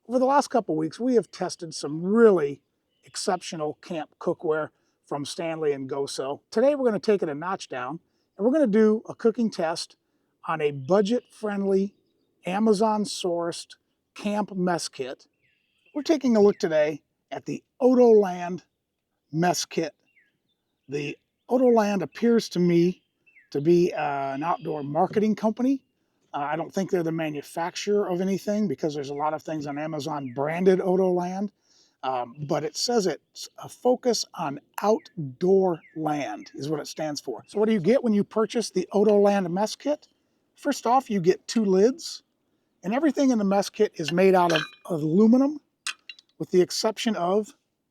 Over the last couple of weeks, we have tested some really exceptional camp cookware from Stanley and GoSo. Today, we're going to take it a notch down, and we're going to do a cooking test on a budget-friendly, Amazon-sourced camp mess kit. We're taking a look today at the Odoland mess kit. The Odoland appears to me to be an outdoor marketing company. I don't think they're the manufacturer of anything because there's a lot of things on Amazon branded Odoland. But it says it's a focus on outdoor land is what it stands for. So what do you get when you purchase the Odoland mess kit? First off, you get 2 lids, and everything in the mess kit is made out of aluminum with the exception of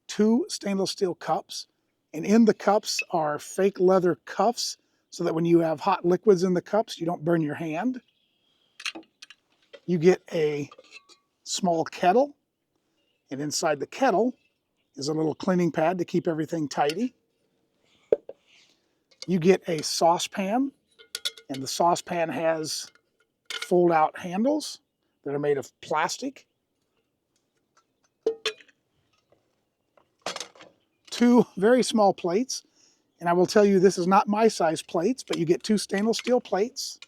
2 stainless steel cups. And in the cups are fake leather cuffs so that when you have hot liquids in the cups, you don't burn your hand. You get a small kettle, and inside the kettle is a little cleaning pad to keep everything tidy. You get a saucepan, and the saucepan has fold-out handles that are made of plastic. 2 very small plates, and I will tell you this is not my size plates, but you get 2 stainless steel plates.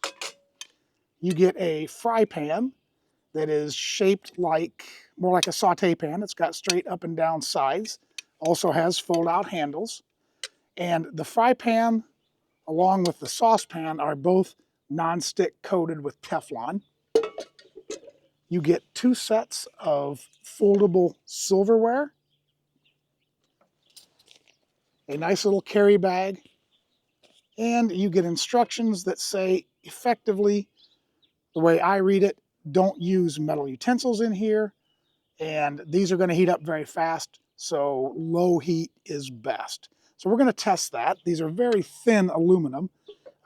You get a fry pan that is shaped more like a saute pan. It's got straight up and down sides. Also has fold-out handles. And the fry pan, along with the saucepan, are both non-stick coated with Teflon. You get 2 sets of foldable silverware, a nice little carry bag, and you get instructions that say, effectively, the way I read it, don't use metal utensils in here, and these are going to heat up very fast, so low heat is best. So we're going to test that. These are very thin aluminum.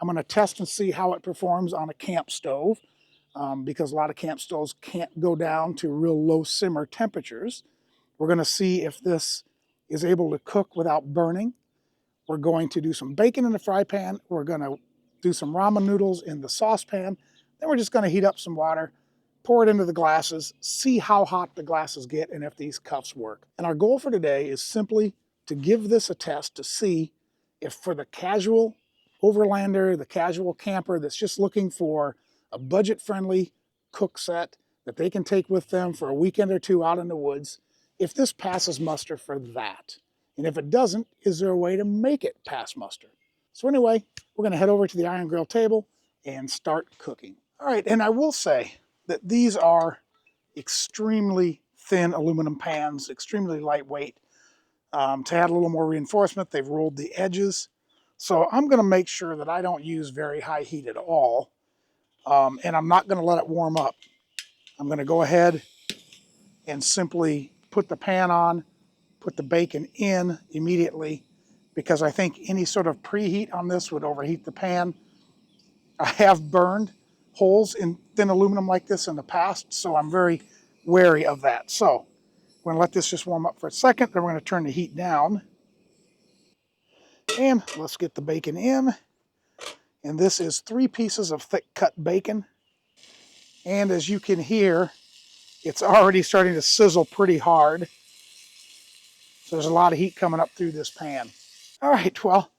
I'm going to test and see how it performs on a camp stove, because a lot of camp stoves can't go down to real low simmer temperatures. We're going to see if this is able to cook without burning. We're going to do some bacon in the fry pan. We're going to do some ramen noodles in the saucepan. Then we're just going to heat up some water, pour it into the glasses, see how hot the glasses get and if these cuffs work. And our goal for today is simply to give this a test to see if for the casual overlander, the casual camper that's just looking for a budget-friendly cook set that they can take with them for a weekend or 2 out in the woods, if this passes muster for that. And if it doesn't, is there a way to make it pass muster? So anyway, we're going to head over to the iron grill table and start cooking. All right, and I will say that these are extremely thin aluminum pans, extremely lightweight. To add a little more reinforcement, they've rolled the edges. So I'm going to make sure that I don't use very high heat at all. And I'm not going to let it warm up. I'm going to go ahead and simply put the pan on, put the bacon in immediately, because I think any sort of preheat on this would overheat the pan. I have burned holes in thin aluminum like this in the past, so I'm very wary of that. So we're going to let this just warm up for a second, then we're going to turn the heat down. And let's get the bacon in. And this is 3 pieces of thick cut bacon. And as you can hear, it's already starting to sizzle pretty hard. So there's a lot of heat coming up through this pan. All right, well,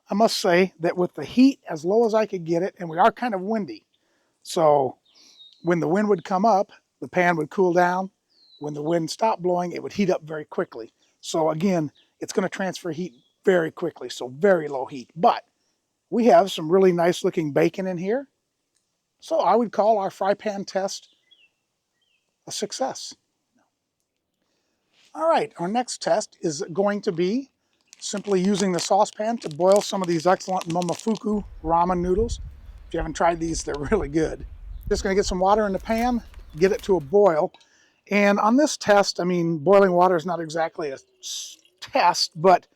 I must say that with the heat as low as I could get it, and we are kind of windy, so when the wind would come up, the pan would cool down. When the wind stopped blowing, it would heat up very quickly. So again, it's going to transfer heat very quickly, so very low heat. But we have some really nice looking bacon in here. So I would call our fry pan test a success. All right, our next test is going to be simply using the saucepan to boil some of these excellent Momofuku ramen noodles. If you haven't tried these, they're really good. Just going to get some water in the pan, get it to a boil. And on this test, I mean, boiling water is not exactly a test, but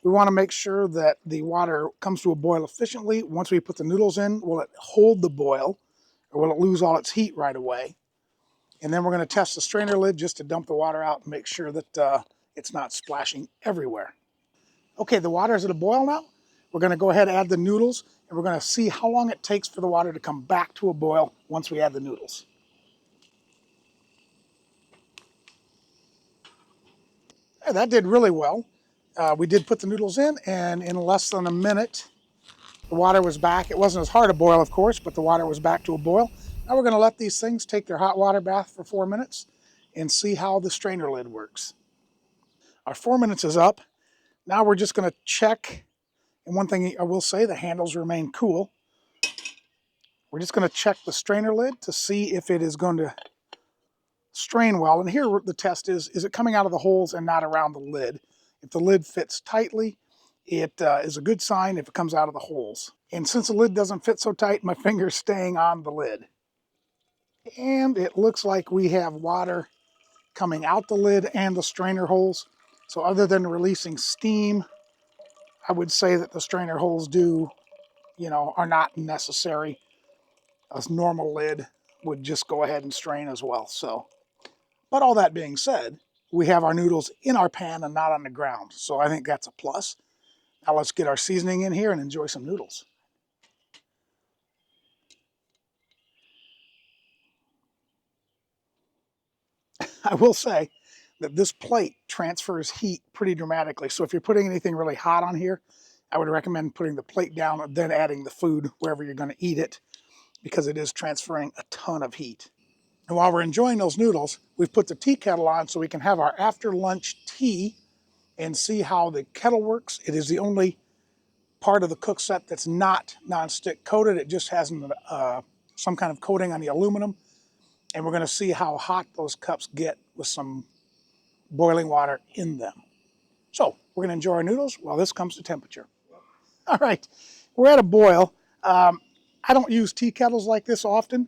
we want to make sure that the water comes to a boil efficiently. Once we put the noodles in, will it hold the boil, or will it lose all its heat right away? And then we're going to test the strainer lid just to dump the water out and make sure that it's not splashing everywhere. Okay, the water is at a boil now. We're going to go ahead and add the noodles, and we're going to see how long it takes for the water to come back to a boil once we add the noodles. Yeah, that did really well. We did put the noodles in, and in less than a minute, the water was back. It wasn't as hard to boil, of course, but the water was back to a boil. Now we're going to let these things take their hot water bath for 4 minutes and see how the strainer lid works. Our 4 minutes is up. Now we're just going to check, and one thing I will say, the handles remain cool. We're just going to check the strainer lid to see if it is going to strain well. And here the test is it coming out of the holes and not around the lid? If the lid fits tightly, it is a good sign if it comes out of the holes. And since the lid doesn't fit so tight, my finger's staying on the lid. And it looks like we have water coming out the lid and the strainer holes. So other than releasing steam, I would say that the strainer holes are not necessary. A normal lid would just go ahead and strain as well. But all that being said, we have our noodles in our pan and not on the ground. So I think that's a plus. Now let's get our seasoning in here and enjoy some noodles. I will say that this plate transfers heat pretty dramatically. So if you're putting anything really hot on here, I would recommend putting the plate down and then adding the food wherever you're going to eat it, because it is transferring a ton of heat. And while we're enjoying those noodles, we've put the tea kettle on so we can have our after lunch tea and see how the kettle works. It is the only part of the cook set that's not nonstick coated. It just has some kind of coating on the aluminum. And we're going to see how hot those cups get with some boiling water in them. So we're going to enjoy our noodles while this comes to temperature. All right, we're at a boil. I don't use tea kettles like this often.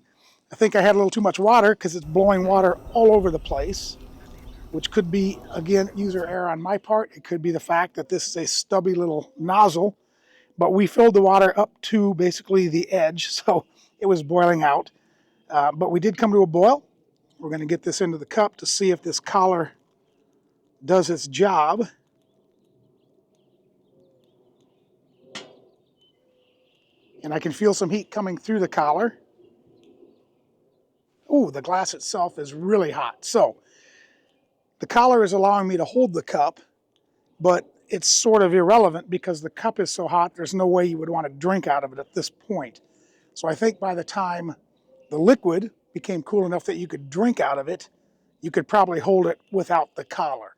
I think I had a little too much water because it's blowing water all over the place, which could be, again, user error on my part. It could be the fact that this is a stubby little nozzle, but we filled the water up to basically the edge, so it was boiling out. But we did come to a boil. We're going to get this into the cup to see if this collar does its job. And I can feel some heat coming through the collar. Ooh, the glass itself is really hot. So the collar is allowing me to hold the cup, but it's sort of irrelevant because the cup is so hot, there's no way you would want to drink out of it at this point. So I think by the time the liquid became cool enough that you could drink out of it, you could probably hold it without the collar.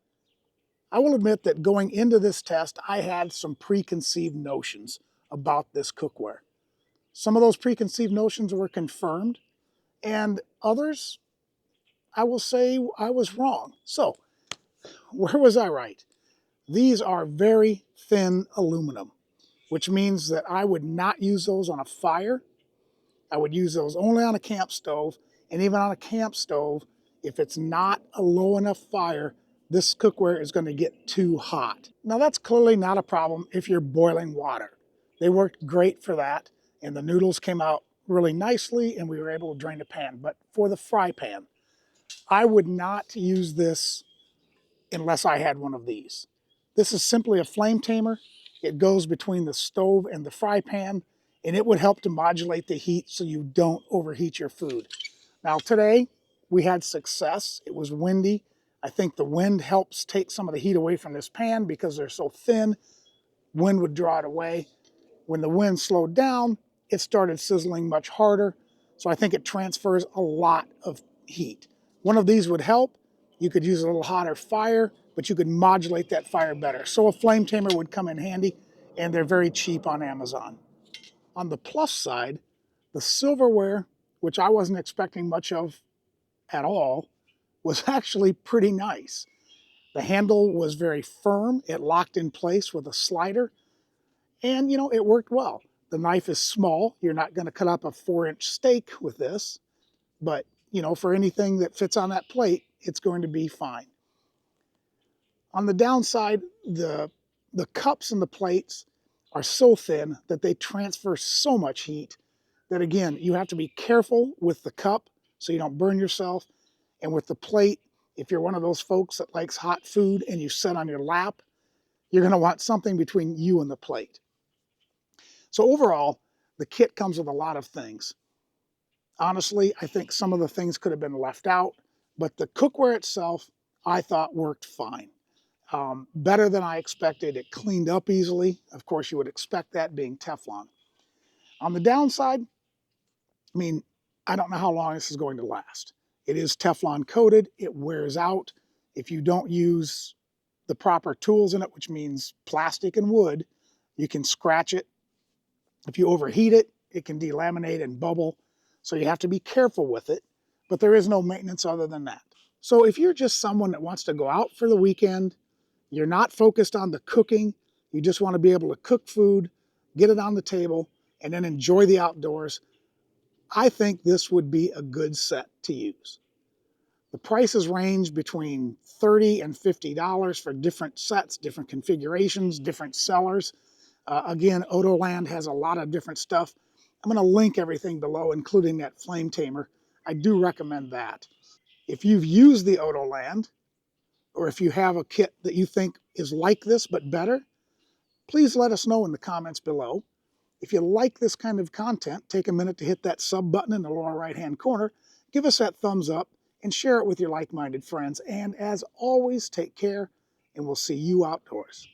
I will admit that going into this test, I had some preconceived notions about this cookware. Some of those preconceived notions were confirmed, and others, I will say I was wrong. So, where was I right? These are very thin aluminum, which means that I would not use those on a fire. I would use those only on a camp stove, and even on a camp stove, if it's not a low enough fire, this cookware is going to get too hot. Now that's clearly not a problem if you're boiling water. They worked great for that, and the noodles came out really nicely, and we were able to drain the pan. But for the fry pan, I would not use this unless I had one of these. This is simply a flame tamer. It goes between the stove and the fry pan, and it would help to modulate the heat so you don't overheat your food. Now today, we had success. It was windy. I think the wind helps take some of the heat away from this pan because they're so thin. Wind would draw it away. When the wind slowed down, it started sizzling much harder. So I think it transfers a lot of heat. One of these would help. You could use a little hotter fire, but you could modulate that fire better. So a flame tamer would come in handy, and they're very cheap on Amazon. On the plus side, the silverware, which I wasn't expecting much of at all, was actually pretty nice. The handle was very firm. It locked in place with a slider, and it worked well. The knife is small. You're not going to cut up a 4-inch steak with this, but for anything that fits on that plate, it's going to be fine. On the downside, the cups and the plates are so thin that they transfer so much heat that, again, you have to be careful with the cup so you don't burn yourself. And with the plate, if you're one of those folks that likes hot food and you sit on your lap, you're going to want something between you and the plate. So overall, the kit comes with a lot of things. Honestly, I think some of the things could have been left out, but the cookware itself, I thought worked fine. Better than I expected. It cleaned up easily. Of course, you would expect that being Teflon. On the downside, I mean, I don't know how long this is going to last. It is Teflon coated. It wears out. If you don't use the proper tools in it, which means plastic and wood, you can scratch it. If you overheat it, it can delaminate and bubble. So you have to be careful with it, but there is no maintenance other than that. So if you're just someone that wants to go out for the weekend, you're not focused on the cooking, you just want to be able to cook food, get it on the table, and then enjoy the outdoors, I think this would be a good set to use. The prices range between $30 and $50 for different sets, different configurations, different sellers. Again, Odoland has a lot of different stuff. I'm going to link everything below, including that flame tamer. I do recommend that. If you've used the Odoland, or if you have a kit that you think is like this but better, please let us know in the comments below. If you like this kind of content, take a minute to hit that sub button in the lower right-hand corner, give us that thumbs up, and share it with your like-minded friends. And as always, take care, and we'll see you outdoors.